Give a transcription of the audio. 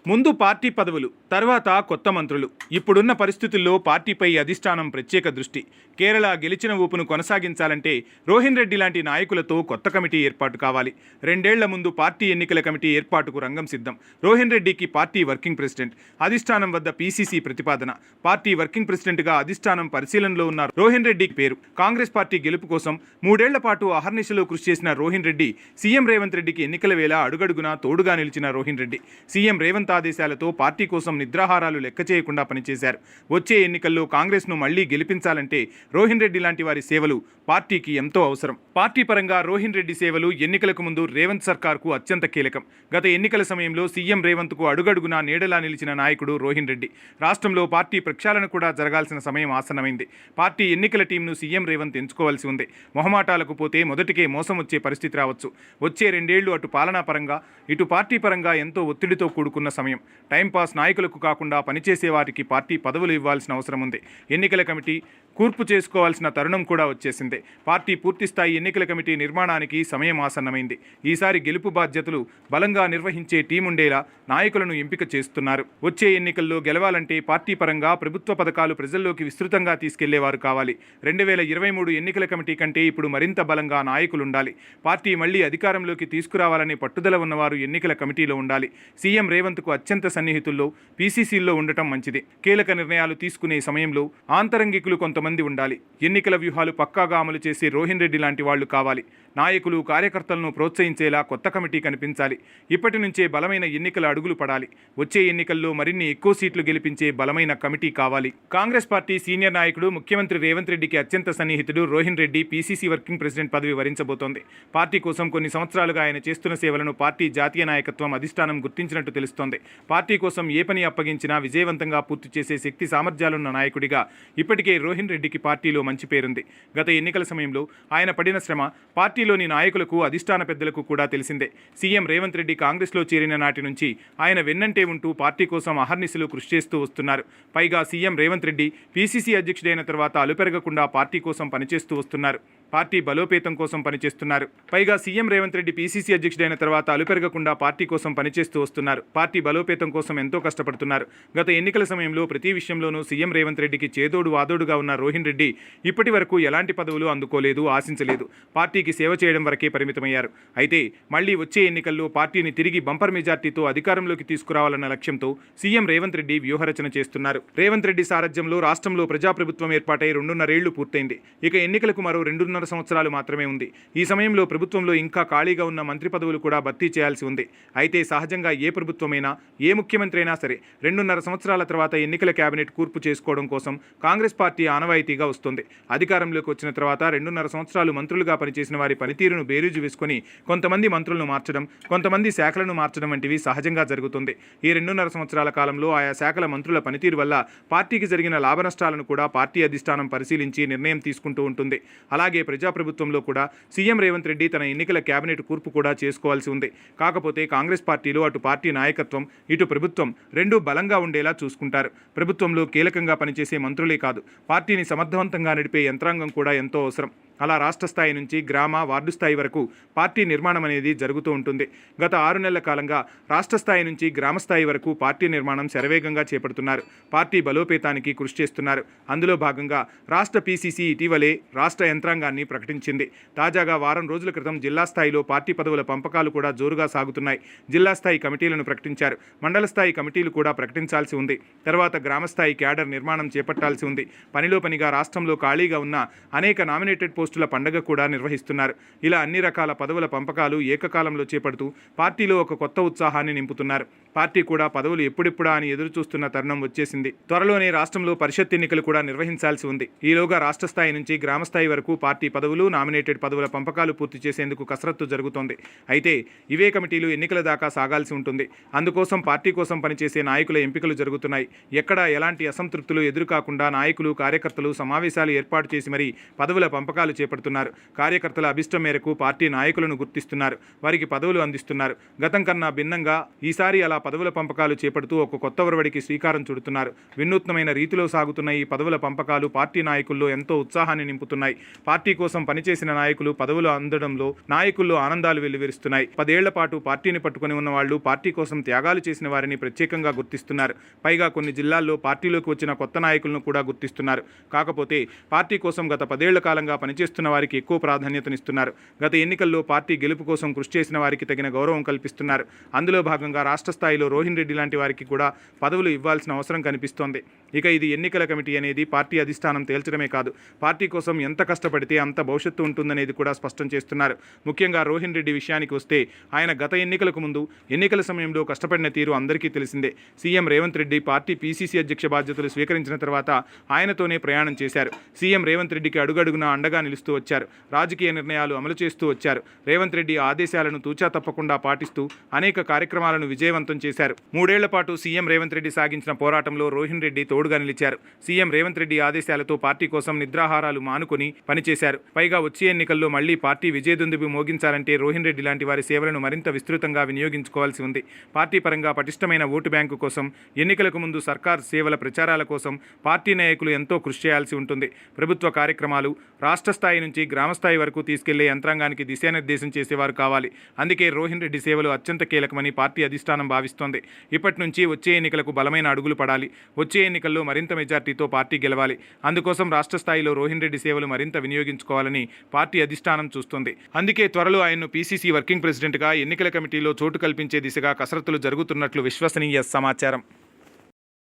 ముందు పార్టీ పదవులు, తర్వాత కొత్త మంత్రులు. ఇప్పుడున్న పరిస్థితుల్లో పార్టీపై అధిష్టానం ప్రత్యేక దృష్టి. కేరళ గెలిచిన ఊపును కొనసాగించాలంటే రోహిన్ రెడ్డి లాంటి నాయకులతో కొత్త కమిటీ ఏర్పాటు కావాలి. 2 ఏళ్ల ముందు పార్టీ ఎన్నికల కమిటీ ఏర్పాటుకు రంగం సిద్ధం. రోహిన్ రెడ్డికి పార్టీ వర్కింగ్ ప్రెసిడెంట్, అధిష్టానం వద్ద పీసీసీ ప్రతిపాదన. పార్టీ వర్కింగ్ ప్రెసిడెంట్గా అధిష్టానం పరిశీలనలో ఉన్న రోహిన్ రెడ్డికి పేరు. కాంగ్రెస్ పార్టీ గెలుపు కోసం 3 ఏళ్ల పాటు అహర్నిశలో కృషి చేసిన రోహిన్ రెడ్డి, సీఎం రేవంత్ రెడ్డికి ఎన్నికల వేళ అడుగడుగునా తోడుగా నిలిచిన రోహిన్ రెడ్డి సీఎం రేవంత్ ఆదేశాలతో పార్టీ కోసం నిద్రాహారాలు లెక్క చేయకుండా పనిచేశారు. వచ్చే ఎన్నికల్లో కాంగ్రెస్ను మళ్లీ గెలిపించాలంటే రోహిన్ రెడ్డి లాంటి వారి సేవలు పార్టీకి ఎంతో అవసరం. పార్టీ పరంగా రోహిన్ రెడ్డి సేవలు ఎన్నికలకు ముందు రేవంత్ సర్కార్కు అత్యంత కీలకం. గత ఎన్నికల సమయంలో సీఎం రేవంత్కు అడుగడుగునా నీడలా నిలిచిన నాయకుడు రోహిన్ రెడ్డి. రాష్ట్రంలో పార్టీ ప్రక్షాళన కూడా జరగాల్సిన సమయం ఆసన్నమైంది. పార్టీ ఎన్నికల టీంను సీఎం రేవంత్ ఎంచుకోవాల్సి ఉంది. మొహమాటాలకు పోతే మొదటికే మోసం వచ్చే పరిస్థితి రావచ్చు. వచ్చే 2 ఏళ్లు అటు పాలనా పరంగా ఇటు పార్టీ పరంగా ఎంతో ఒత్తిడితో కూడుకున్న సమయం. టైంపాస్ నాయకులకు కాకుండా పనిచేసే వారికి పార్టీ పదవులు ఇవ్వాల్సిన అవసరం ఉంది. ఎన్నికల కమిటీ కూర్పు చేసుకోవాల్సిన తరుణం కూడా వచ్చేసింది. పార్టీ పూర్తిస్థాయి ఎన్నికల కమిటీ నిర్మాణానికి సమయం ఆసన్నమైంది. ఈసారి గెలుపు బాధ్యతలు బలంగా నిర్వహించే టీముండేలా నాయకులను ఎంపిక చేస్తున్నారు. వచ్చే ఎన్నికల్లో గెలవాలంటే పార్టీ పరంగా ప్రభుత్వ పథకాలు ప్రజల్లోకి విస్తృతంగా తీసుకెళ్లేవారు కావాలి. 2023 ఎన్నికల కమిటీ కంటే ఇప్పుడు మరింత బలంగా నాయకులుండాలి. పార్టీ మళ్లీ అధికారంలోకి తీసుకురావాలనే పట్టుదల ఉన్నవారు ఎన్నికల కమిటీలో ఉండాలి. సీఎం రేవంత్కు అత్యంత సన్నిహితుల్లో పీసీసీల్లో ఉండటం మంచిది. కీలక నిర్ణయాలు తీసుకునే సమయంలో ఆంతరంగికులు కొంతమంది ఉండాలి. ఎన్నికల వ్యూహాలు పక్కాగా అమలు చేసే రోహిన్ రెడ్డి లాంటి వాళ్లు కావాలి. నాయకులు కార్యకర్తలను ప్రోత్సహించేలా కొత్త కమిటీ కనిపించాలి. ఇప్పటి నుంచే బలమైన ఎన్నికల అడుగులు పడాలి. వచ్చే ఎన్నికల్లో మరిన్ని ఎక్కువ సీట్లు గెలిపించే బలమైన కమిటీ కావాలి. కాంగ్రెస్ పార్టీ సీనియర్ నాయకుడు ముఖ్యమంత్రి రేవంత్ రెడ్డికి అత్యంత సన్నిహితుడు Rohin Reddy PCC working president పదవి వరించబోతోంది. పార్టీ కోసం కొన్ని సంవత్సరాలుగా ఆయన చేస్తున్న సేవలను పార్టీ జాతీయ నాయకత్వం అధిష్టానం గుర్తించినట్టు తెలుస్తోంది. పార్టీ కోసం ఏ పని అప్పగించినా విజయవంతంగా పూర్తి చేసే శక్తి సామర్థ్యాలున్న నాయకుడిగా ఇప్పటికే రోహిన్ రెడ్డికి పార్టీలో మంచి పేరుంది. గత ఎన్నికల సమయంలో ఆయన పడిన శ్రమ పార్టీలోని నాయకులకు అధిష్టాన పెద్దలకు కూడా తెలిసిందే. సీఎం రేవంత్ రెడ్డి కాంగ్రెస్లో చేరిన నాటి నుంచి ఆయన వెన్నంటే ఉంటూ పార్టీ కోసం అహర్నిశలు కృషి చేస్తూ వస్తున్నారు. పైగా సీఎం రేవంత్ రెడ్డి పీసీసీ అధ్యక్షుడైన తర్వాత అలుపెరగకుండా పార్టీ కోసం పనిచేస్తూ వస్తున్నారు. పార్టీ బలోపేతం కోసం పనిచేస్తున్నారు. పైగా సీఎం రేవంత్ రెడ్డి పీసీసీ అధ్యక్షుడైన తర్వాత అలుపెరగకుండా పార్టీ కోసం పనిచేస్తూ వస్తున్నారు. పార్టీ బలోపేతం కోసం ఎంతో కష్టపడుతున్నారు. గత ఎన్నికల సమయంలో ప్రతి విషయంలోనూ సీఎం రేవంత్ రెడ్డికి చేదోడు వాదోడుగా ఉన్న రోహిన్ రెడ్డి ఇప్పటి వరకు ఎలాంటి పదవులు అందుకోలేదు, ఆశించలేదు. పార్టీకి సేవ చేయడం వరకే పరిమితమయ్యారు. అయితే మళ్లీ వచ్చే ఎన్నికల్లో పార్టీని తిరిగి బంపర్ మెజార్టీతో అధికారంలోకి తీసుకురావాలన్న లక్ష్యంతో సీఎం రేవంత్ రెడ్డి వ్యూహరచన చేస్తున్నారు. రేవంత్ రెడ్డి సారథ్యంలో రాష్ట్రంలో ప్రజాప్రభుత్వం ఏర్పాటై 2.5 ఏళ్లు పూర్తయింది. ఇక ఎన్నికలకు మరో 2.5 సంవత్సరాలు మాత్రమే ఉంది. ఈ సమయంలో ప్రభుత్వంలో ఇంకా ఖాళీగా ఉన్న మంత్రి పదవులు కూడా భర్తీ చేయాల్సి ఉంది. అయితే సహజంగా ఏ ప్రభుత్వమైనా ఏ ముఖ్యమంత్రి అయినా సరే 2.5 సంవత్సరాల తర్వాత ఎన్నికల కేబినెట్ కూర్పు చేసుకోవడం కోసం కాంగ్రెస్ పార్టీ ఆనవాయితీగా వస్తుంది. అధికారంలోకి వచ్చిన తర్వాత 2.5 సంవత్సరాలు మంత్రులుగా పనిచేసిన వారి పనితీరును బేరీజు వేసుకొని కొంతమంది మంత్రులను మార్చడం, కొంతమంది శాఖలను మార్చడం వంటివి సహజంగా జరుగుతుంది. ఈ 2.5 సంవత్సరాల కాలంలో ఆయా శాఖల మంత్రుల పనితీరు వల్ల పార్టీకి జరిగిన లాభనష్టాలను కూడా పార్టీ అధిష్టానం పరిశీలించి నిర్ణయం తీసుకుంటూ ఉంటుంది. అలాగే ప్రజాప్రభుత్వంలో కూడా సీఎం రేవంత్ రెడ్డి తన ఎన్నికల కేబినెట్ కూర్పు కూడా చేసుకోవాల్సి ఉంది. కాకపోతే కాంగ్రెస్ పార్టీలో అటు పార్టీ నాయకత్వం ఇటు ప్రభుత్వం రెండూ బలంగా ఉండేలా చూసుకుంటారు. ప్రభుత్వంలో కీలకంగా పనిచేసే మంత్రులే కాదు, పార్టీని సమర్థవంతంగా నడిపే యంత్రాంగం కూడా ఎంతో అవసరం. అలా రాష్ట్ర స్థాయి నుంచి గ్రామ, వార్డు స్థాయి వరకు పార్టీ నిర్మాణం అనేది జరుగుతూ ఉంటుంది. గత 6 నెలల కాలంగా రాష్ట్ర స్థాయి నుంచి గ్రామ స్థాయి వరకు పార్టీ నిర్మాణం శరవేగంగా చేపడుతున్నారు. పార్టీ బలోపేతానికి కృషి చేస్తున్నారు. అందులో భాగంగా రాష్ట్ర పీసీసీ ఇటీవలే రాష్ట్ర యంత్రాంగాన్ని ప్రకటించింది. తాజాగా వారం రోజుల క్రితం జిల్లా స్థాయిలో పార్టీ పదవుల పంపకాలు కూడా జోరుగా సాగుతున్నాయి. జిల్లా స్థాయి కమిటీలను ప్రకటించారు. మండల స్థాయి కమిటీలు కూడా ప్రకటించాల్సి ఉంది. తర్వాత గ్రామస్థాయి క్యాడర్ నిర్మాణం చేపట్టాల్సి ఉంది. పనిలో పనిగా రాష్ట్రంలో ఖాళీగా ఉన్న అనేక నామినేటెడ్ పోస్టుల పండగ కూడా నిర్వహిస్తున్నారు. ఇలా అన్ని రకాల పదవుల పంపకాలు ఏకకాలంలో చేపడుతూ పార్టీలో ఒక కొత్త ఉత్సాహాన్ని నింపుతున్నారు. పార్టీ కూడా పదవులు ఎప్పుడెప్పుడా అని ఎదురు చూస్తున్న తరుణం వచ్చేసింది. త్వరలోనే రాష్ట్రంలో పరిషత్ ఎన్నికలు కూడా నిర్వహించాల్సి ఉంది. ఈలోగా రాష్ట్ర స్థాయి నుంచి గ్రామ స్థాయి వరకు పార్టీ పదవులు, నామినేటెడ్ పదవుల పంపకాలు పూర్తి చేసేందుకు కసరత్తు జరుగుతోంది. అయితే ఇవే కమిటీలు ఎన్నికల దాకా సాగాల్సి ఉంటుంది. అందుకోసం పార్టీ కోసం పనిచేసే నాయకుల ఎంపికలు జరుగుతున్నాయి. ఎక్కడా ఎలాంటి అసంతృప్తులు ఎదురుకాకుండా నాయకులు, కార్యకర్తలు సమావేశాలు ఏర్పాటు చేసి మరీ పదవుల పంపకాలు చేపడుతున్నారు. కార్యకర్తల అభిష్టం మేరకు పార్టీ నాయకులను గుర్తిస్తున్నారు. వారికి పదవులు అందిస్తున్నారు. గతం కన్నా భిన్నంగా ఈసారి అలా పదవుల పంపకాలు చేపడుతూ ఒక కొత్త ఒరవడికి శ్రీకారం చుడుతున్నారు. వినూత్నమైన రీతిలో సాగుతున్న ఈ పదవుల పంపకాలు పార్టీ నాయకుల్లో ఎంతో ఉత్సాహాన్ని నింపుతున్నాయి. పార్టీ కోసం పనిచేసిన నాయకులు పదవులు అందడంలో నాయకుల్లో ఆనందాలు వెల్లివిరుస్తున్నాయి. 10 ఏళ్ల పాటు పార్టీని పట్టుకుని ఉన్న వాళ్ళు పార్టీ కోసం త్యాగాలు చేసిన వారిని ప్రత్యేకంగా గుర్తిస్తున్నారు. పైగా కొన్ని జిల్లాల్లో పార్టీలోకి వచ్చిన కొత్త నాయకులను కూడా గుర్తిస్తున్నారు. కాకపోతే పార్టీ కోసం గత 10 ఏళ్ల కాలంగా పనిచేస్తున్న వారికి ఎక్కువ ప్రాధాన్యతనిస్తున్నారు. గత ఎన్నికల్లో పార్టీ గెలుపు కోసం కృషి చేసిన వారికి తగిన గౌరవం కల్పిస్తున్నారు. అందులో భాగంగా రాష్ట్ర స్థాయిలో రోహిన్ రెడ్డి లాంటి వారికి కూడా పదవులు ఇవ్వాల్సిన అవసరం కనిపిస్తోంది. ఇక ఇది ఎన్నికల కమిటీ అనేది పార్టీ అధిష్టానం తేల్చడమే కాదు, పార్టీ కోసం ఎంత కష్టపడితే అంత భవిష్యత్తు ఉంటుందనేది కూడా స్పష్టం చేస్తున్నారు. ముఖ్యంగా రోహిన్ రెడ్డి విషయానికి వస్తే ఆయన గత ఎన్నికలకు ముందు ఎన్నికల సమయంలో కష్టపడిన తీరు అందరికీ తెలిసిందే. CM Revanth Reddy party PCC అధ్యక్ష బాధ్యతలు స్వీకరించిన తర్వాత ఆయనతోనే ప్రయాణం చేశారు. సీఎం రేవంత్ రెడ్డికి అడుగడుగునా అండగా నిలుస్తూ వచ్చారు. రాజకీయ నిర్ణయాలు అమలు చేస్తూ వచ్చారు. రేవంత్ రెడ్డి ఆదేశాలను తూచా తప్పకుండా పాటిస్తూ అనేక కార్యక్రమాలను విజయవంతం చేశారు. 3 ఏళ్ల పాటు సీఎం రేవంత్ రెడ్డి సాగించిన పోరాటంలో రోహిన్ రెడ్డి తోడుగా నిలిచారు. సీఎం రేవంత్ రెడ్డి ఆదేశాలతో పార్టీ కోసం నిద్రాహారాలు మానుకొని పనిచేశారు. పైగా వచ్చే ఎన్నికల్లో మళ్లీ పార్టీ విజయదుందుబి మోగించాలంటే రోహిన్ రెడ్డి లాంటి వారి సేవలను మరింత విస్తృతంగా వినియోగించుకోవాల్సి ఉంది. పార్టీ పరంగా పటిష్టమైన ఓటు బ్యాంకు కోసం, ఎన్నికలకు ముందు సర్కార్ సేవల ప్రచారాల కోసం పార్టీ నాయకులు ఎంతో కృషి చేయాల్సి ఉంటుంది. ప్రభుత్వ కార్యక్రమాలు రాష్ట్ర స్థాయి నుంచి గ్రామ స్థాయి వరకు తీసుకెళ్లే యంత్రాంగానికి దిశానిర్దేశం చేసేవారు కావాలి. అందుకే రోహిన్ రెడ్డి సేవలు అత్యంత కీలకమని పార్టీ అధిష్టానం భావిస్తోంది. ఇప్పటి నుంచి వచ్చే ఎన్నికలకు బలమైన అడుగులు పడాలి. వచ్చే ఎన్నికల్లో మరింత మెజార్టీతో పార్టీ గెలవాలి. అందుకోసం రాష్ట్ర స్థాయిలో రోహిన్ రెడ్డి సేవలు మరింత వినియోగించుకోవాలని పార్టీ అధిష్టానం చూస్తుంది. అందుకే త్వరలో ఆయన్ను పీసీసీ వర్కింగ్ ప్రెసిడెంట్గా ఎన్నికల కమిటీలో చోటు కల్పించే దిశగా కసరత్తులు జరుగుతున్నట్లు విశ్వసనీయ సమాచారం.